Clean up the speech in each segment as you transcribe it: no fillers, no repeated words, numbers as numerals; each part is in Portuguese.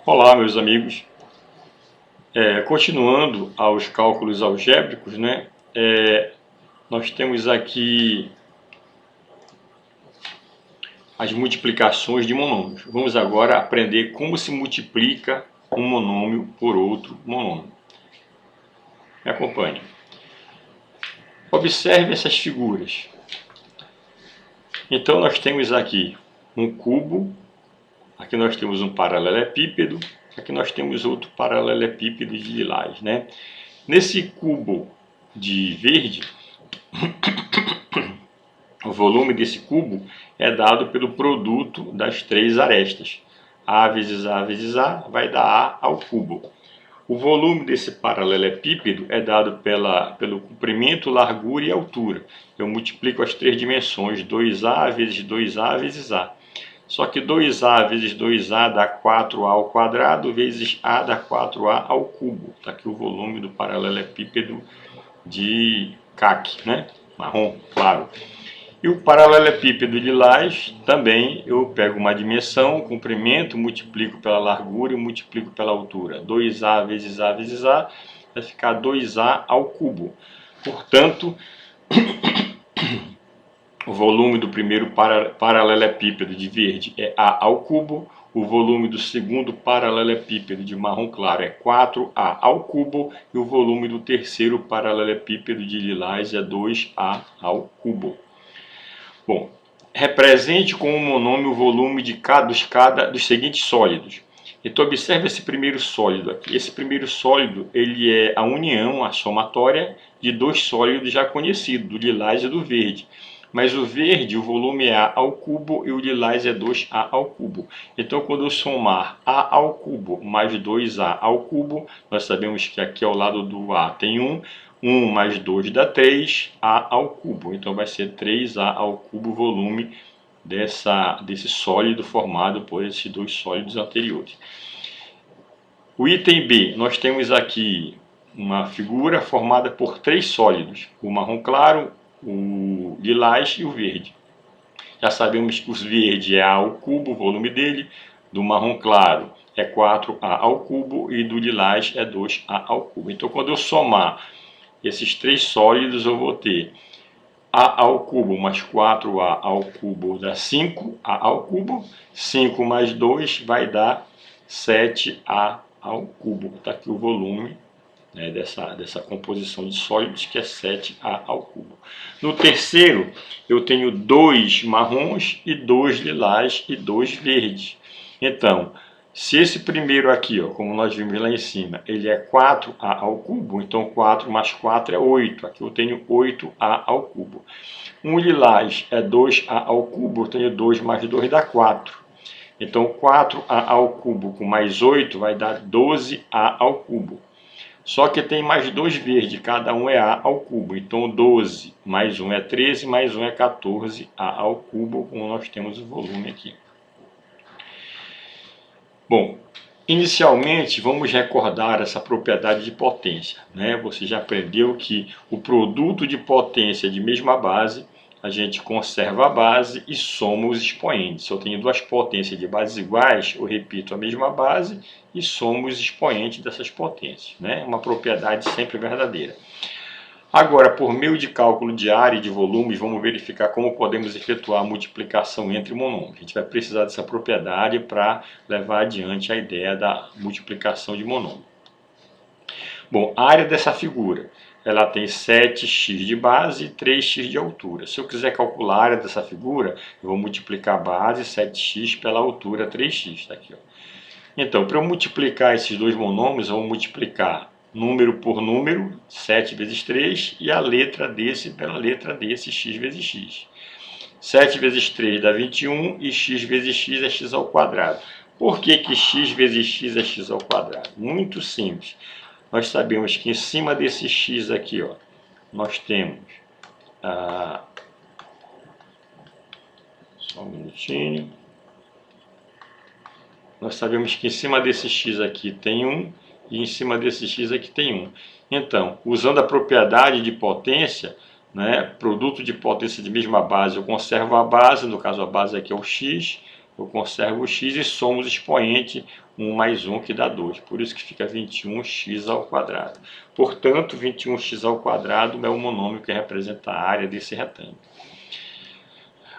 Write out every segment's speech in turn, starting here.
Olá, meus amigos. Continuando aos cálculos algébricos, né? Nós temos aqui as multiplicações de monômios. Vamos agora aprender como se multiplica um monômio por outro monômio. Me acompanhe. Observe essas figuras. Então nós temos aqui um cubo, aqui nós temos um paralelepípedo, aqui nós temos outro paralelepípedo de lilás, né? Nesse cubo de verde, o volume desse cubo é dado pelo produto das três arestas. A vezes A vezes A vai dar A ao cubo. O volume desse paralelepípedo é dado pelo comprimento, largura e altura. Eu multiplico as três dimensões, 2A vezes 2A vezes A. Só que 2A vezes 2A dá 4A ao quadrado, vezes A dá 4A ao cubo. Está aqui o volume do paralelepípedo de CAC, né? Marrom, claro. E o paralelepípedo de lilás, também eu pego uma dimensão, comprimento, multiplico pela largura e multiplico pela altura. 2A vezes A vezes A vai ficar 2A ao cubo. Portanto, o volume do primeiro paralelepípedo de verde é A ao cubo. O volume do segundo paralelepípedo de marrom claro é 4A ao cubo. E o volume do terceiro paralelepípedo de lilás é 2A ao cubo. Bom, represente com um monômio o volume de dos seguintes sólidos. Então observe esse primeiro sólido aqui. Esse primeiro sólido ele é a união, a somatória de dois sólidos já conhecidos, do lilás e do verde. Mas o verde, o volume é A ao cubo e o lilás é 2A ao cubo. Então quando eu somar A ao cubo mais 2A ao cubo, nós sabemos que aqui ao lado do A tem 1. 1 mais 2 dá 3, A ao cubo. Então vai ser 3A ao cubo o volume desse sólido formado por esses dois sólidos anteriores. O item B, nós temos aqui uma figura formada por três sólidos. O marrom claro, o lilás e o verde. Já sabemos que o verde é A ao cubo, o volume dele. Do marrom claro é 4A ao cubo e do lilás é 2A ao cubo. Então quando eu somar esses três sólidos, eu vou ter A ao cubo mais 4A ao cubo dá 5A ao cubo. 5 mais 2 vai dar 7A ao cubo. Está aqui o volume, né, dessa composição de sólidos, que é 7A ao cubo. No terceiro, eu tenho 2 marrons e 2 lilás e 2 verdes. Então, se esse primeiro aqui, ó, como nós vimos lá em cima, ele é 4A ao cubo, então 4 mais 4 é 8. Aqui eu tenho 8A ao cubo. Um lilás é 2A ao cubo, eu tenho 2 mais 2 dá 4. Então 4A ao cubo com mais 8 vai dar 12A ao cubo. Só que tem mais 2 verdes, cada um é A ao cubo. Então 12 mais 1 é 13, mais 1 é 14A ao cubo, como nós temos o volume aqui. Bom, inicialmente vamos recordar essa propriedade de potência, né? Você já aprendeu que o produto de potência de mesma base, a gente conserva a base e soma os expoentes. Se eu tenho duas potências de bases iguais, eu repito a mesma base e somo os expoentes dessas potências, né? Uma propriedade sempre verdadeira. Agora, por meio de cálculo de área e de volumes, vamos verificar como podemos efetuar a multiplicação entre monômios. A gente vai precisar dessa propriedade para levar adiante a ideia da multiplicação de monômio. Bom, a área dessa figura, ela tem 7x de base e 3x de altura. Se eu quiser calcular a área dessa figura, eu vou multiplicar a base 7x pela altura 3x. Tá aqui, ó. Então, para eu multiplicar esses dois monômios, eu vou multiplicar número por número, 7 vezes 3, e a letra desse pela letra desse, x vezes x. 7 vezes 3 dá 21, e x vezes x é x ao quadrado. Por que x vezes x é x ao quadrado? Muito simples. Nós sabemos que em cima desse x aqui, ó, nós temos... só um minutinho. Nós sabemos que em cima desse x aqui tem 1, e em cima desse x aqui tem 1. Então, usando a propriedade de potência, né, produto de potência de mesma base, eu conservo a base, no caso a base aqui é o x, eu conservo o x e somos o expoente 1 mais 1, que dá 2. Por isso que fica 21x ao quadrado. Portanto, 21x ao quadrado é o monômio que representa a área desse retângulo.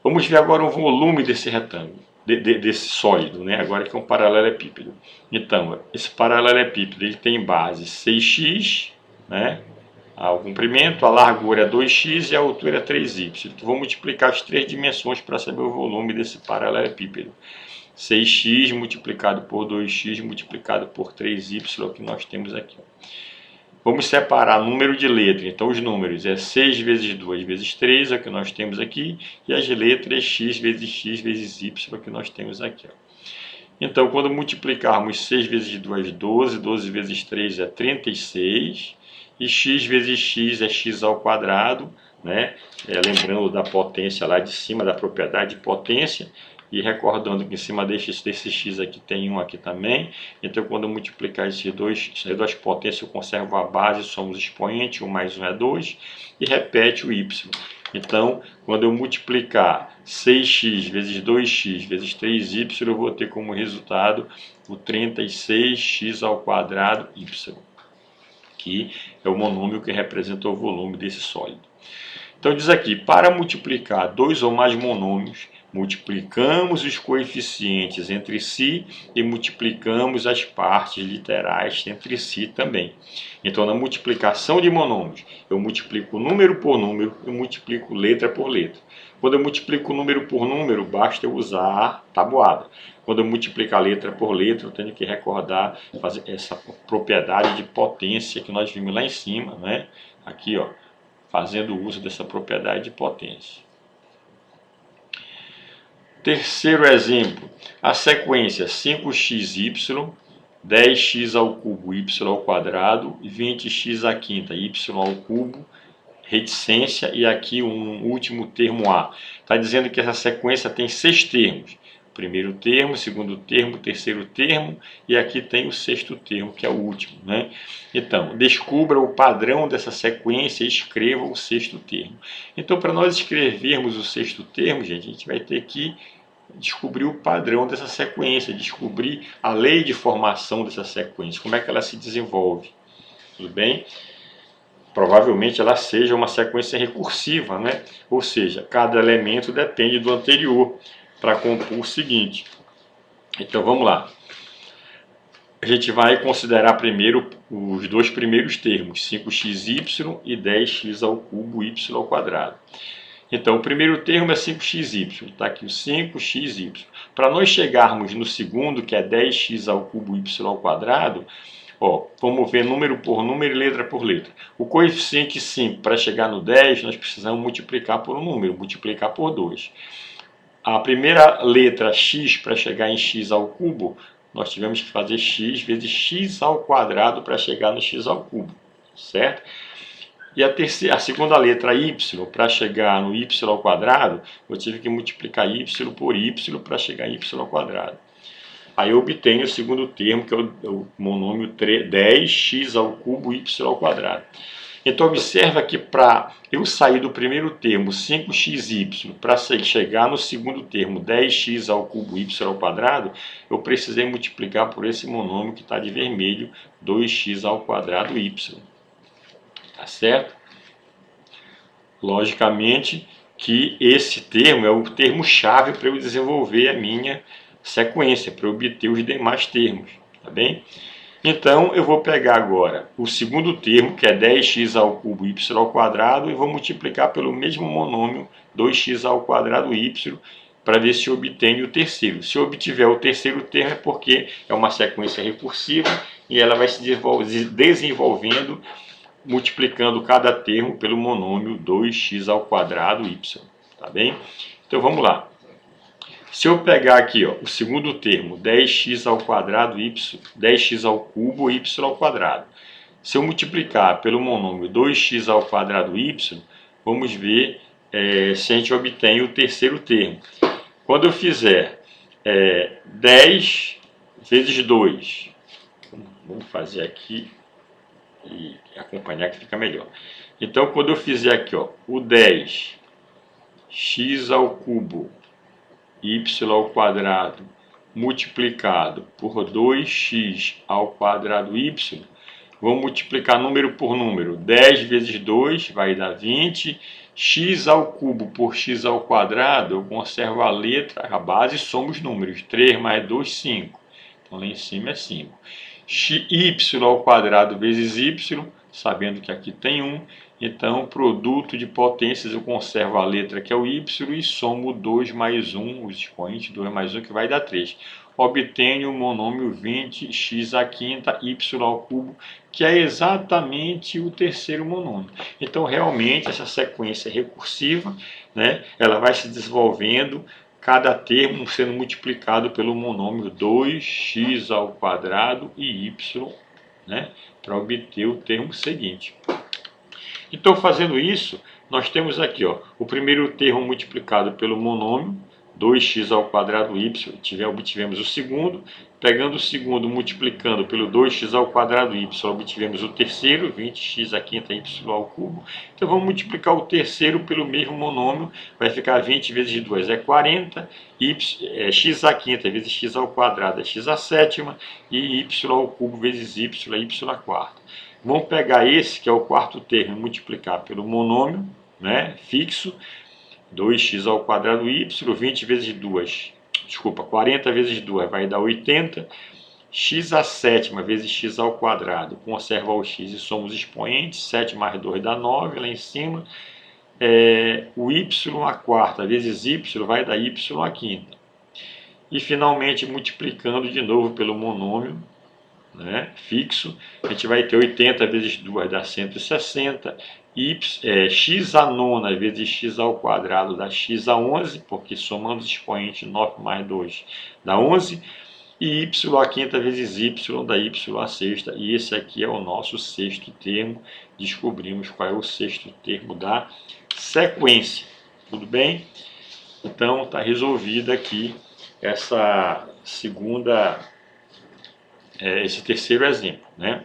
Vamos ver agora o volume desse retângulo, desse sólido, né? Agora que é um paralelepípedo. Então, esse paralelepípedo ele tem base 6x, né? O comprimento, a largura é 2x e a altura é 3y. Então, vou multiplicar as três dimensões para saber o volume desse paralelepípedo. 6x multiplicado por 2x multiplicado por 3y, que nós temos aqui. Vamos separar número de letra. Então, os números é 6 vezes 2 vezes 3, é o que nós temos aqui. E as letras x vezes y, que nós temos aqui. Então, quando multiplicarmos 6 vezes 2, 12. 12 vezes 3 é 36. E x vezes x é x ao quadrado, né? Lembrando da potência lá de cima, da propriedade de potência. E recordando que em cima desse x aqui tem 1 aqui também. Então, quando eu multiplicar essas duas potências, eu conservo a base, somos expoente, 1 mais 1 é 2. E repete o y. Então, quando eu multiplicar 6x vezes 2x vezes 3y, eu vou ter como resultado o 36x ao quadrado y, que é o monômio que representa o volume desse sólido. Então diz aqui, para multiplicar dois ou mais monômios, multiplicamos os coeficientes entre si e multiplicamos as partes literais entre si também. Então, na multiplicação de monômios, eu multiplico número por número e multiplico letra por letra. Quando eu multiplico número por número, basta eu usar tabuada. Quando eu multiplicar letra por letra, eu tenho que recordar fazer essa propriedade de potência que nós vimos lá em cima, né? Aqui, ó, fazendo uso dessa propriedade de potência. Terceiro exemplo, a sequência 5xy, 10x ao cubo y ao quadrado e 20x à quinta y ao cubo, reticência, e aqui um último termo a. Está dizendo que essa sequência tem 6 termos. Primeiro termo, segundo termo, terceiro termo, e aqui tem o sexto termo, que é o último, né? Então, descubra o padrão dessa sequência e escreva o sexto termo. Então, para nós escrevermos o sexto termo, gente, a gente vai ter que descobrir o padrão dessa sequência, descobrir a lei de formação dessa sequência, como é que ela se desenvolve. Tudo bem? Provavelmente ela seja uma sequência recursiva, né? Ou seja, cada elemento depende do anterior para compor o seguinte. Então vamos lá. A gente vai considerar primeiro os dois primeiros termos, 5xy e 10x ao cubo y ao quadrado. Então o primeiro termo é 5xy, está aqui o 5xy. Para nós chegarmos no segundo, que é 10x ao cubo y ao quadrado, ó, vamos ver número por número e letra por letra. O coeficiente 5, para chegar no 10, nós precisamos multiplicar por um número, multiplicar por 2. A primeira letra x, para chegar em x ao cubo, nós tivemos que fazer x vezes x ao quadrado para chegar no x ao cubo, certo? E a segunda letra y, para chegar no y ao quadrado, eu tive que multiplicar y por y para chegar em y ao quadrado. Aí eu obtenho o segundo termo, que é o monômio 10x ao cubo y ao quadrado. Então observa que para eu sair do primeiro termo 5xy para chegar no segundo termo 10x ao cubo y ao quadrado, eu precisei multiplicar por esse monômio que está de vermelho, 2x ao quadrado y. Tá certo? Logicamente que esse termo é o termo-chave para eu desenvolver a minha sequência, para obter os demais termos. Tá bem? Então, eu vou pegar agora o segundo termo, que é 10x ao cubo y ao quadrado, e vou multiplicar pelo mesmo monômio, 2x ao quadrado y, para ver se eu obtenho o terceiro. Se eu obtiver o terceiro termo, é porque é uma sequência recursiva e ela vai se desenvolvendo, multiplicando cada termo pelo monômio 2x ao quadrado y. Tá bem? Então, vamos lá. Se eu pegar aqui, ó, o segundo termo, 10x ao quadrado y, 10x ao cubo y ao quadrado. Se eu multiplicar pelo monômio 2x ao quadrado y, vamos ver se a gente obtém o terceiro termo. Quando eu fizer 10 vezes 2, vamos fazer aqui e acompanhar que fica melhor. Então, quando eu fizer aqui, ó, o 10x ao cubo y ao quadrado multiplicado por 2x ao quadrado y, vamos multiplicar número por número. 10 vezes 2 vai dar 20. X ao cubo por x ao quadrado, eu conservo a letra, a base, somos números. 3 mais 2, 5. Então lá em cima é 5. Y ao quadrado vezes y, sabendo que aqui tem 1. Então, produto de potências, eu conservo a letra que é o y e somo 2 mais 1, os expoentes 2 mais 1, que vai dar 3. Obtenho o monômio 20x à quinta y ao cubo, que é exatamente o terceiro monômio. Então, realmente, essa sequência é recursiva, né? Ela vai se desenvolvendo, cada termo sendo multiplicado pelo monômio 2x ao quadrado e y, né? Para obter o termo seguinte. Então, fazendo isso, nós temos aqui ó, o primeiro termo multiplicado pelo monômio, 2x ao quadrado y, obtivemos o segundo. Pegando o segundo, multiplicando pelo 2x ao quadrado y, obtivemos o terceiro, 20x à quinta y ao cubo. Então, vamos multiplicar o terceiro pelo mesmo monômio, vai ficar 20 vezes 2 é 40, x à quinta vezes x ao quadrado é x à sétima, e y ao cubo vezes y é y à quarta. Vamos pegar esse, que é o quarto termo, e multiplicar pelo monômio, né, fixo, 2x ao quadrado y, 20 vezes 2, desculpa, 40 vezes 2 vai dar 80, x à sétima vezes x ao quadrado, conserva o x e somos expoentes, 7 mais 2 dá 9 lá em cima, o y à quarta vezes y vai dar y à quinta. E finalmente multiplicando de novo pelo monômio, né, fixo, a gente vai ter 80 vezes 2 dá 160, x à nona vezes x ao quadrado dá x a 11, porque somando os expoentes 9 mais 2 dá 11, e y à quinta vezes y dá y à sexta, e esse aqui é o nosso sexto termo. Descobrimos qual é o sexto termo da sequência. Tudo bem? Então está resolvida aqui essa esse terceiro exemplo, né?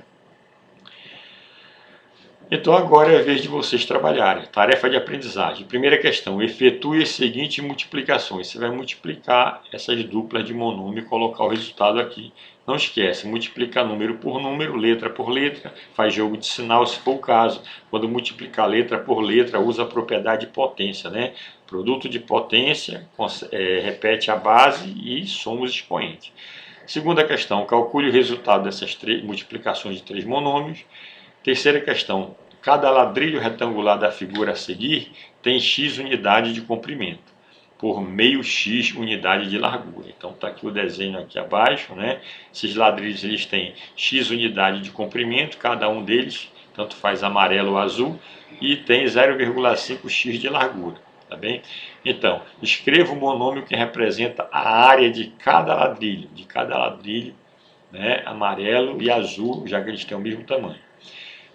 Então agora é a vez de vocês trabalharem. Tarefa de aprendizagem. Primeira questão, efetue as seguintes multiplicações. Você vai multiplicar essas duplas de monômio e colocar o resultado aqui. Não esquece, multiplica número por número, letra por letra, faz jogo de sinal se for o caso. Quando multiplicar letra por letra, usa a propriedade de potência, né? Produto de potência, repete a base e soma os expoentes. Segunda questão, calcule o resultado dessas multiplicações de 3 monômios. Terceira questão, cada ladrilho retangular da figura a seguir tem x unidade de comprimento, por meio x unidade de largura. Então está aqui o desenho aqui abaixo, né? Esses ladrilhos eles têm x unidade de comprimento, cada um deles, tanto faz amarelo ou azul, e tem 0,5x de largura. Tá bem? Então, escreva o monômio que representa a área de cada ladrilho, né, amarelo e azul, já que eles têm o mesmo tamanho.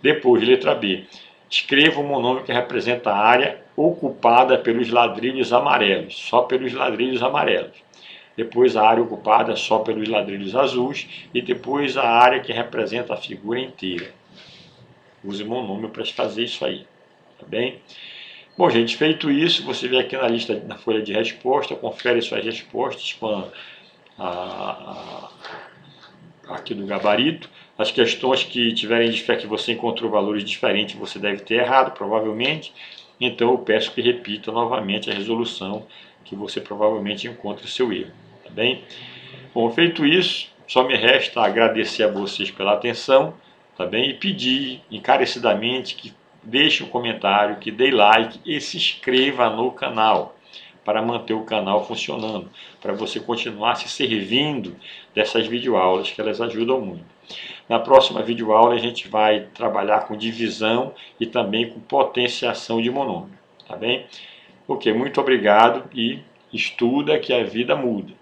Depois, letra B, escreva o monômio que representa a área ocupada pelos ladrilhos amarelos, só pelos ladrilhos amarelos. Depois, a área ocupada só pelos ladrilhos azuis, e depois a área que representa a figura inteira. Use monômio para fazer isso aí, tá bem? Bom, gente, feito isso, você vem aqui na lista, na folha de resposta, confere suas respostas com aqui do gabarito. As questões que tiverem que você encontrou valores diferentes, você deve ter errado, provavelmente. Então, eu peço que repita novamente a resolução, que você provavelmente encontre o seu erro, tá bem? Bom, feito isso, só me resta agradecer a vocês pela atenção, tá bem? E pedir encarecidamente que deixe um comentário, que dê like e se inscreva no canal para manter o canal funcionando, para você continuar se servindo dessas videoaulas, que elas ajudam muito. Na próxima videoaula a gente vai trabalhar com divisão e também com potenciação de monômio, tá bem? Ok, muito obrigado e estuda que a vida muda.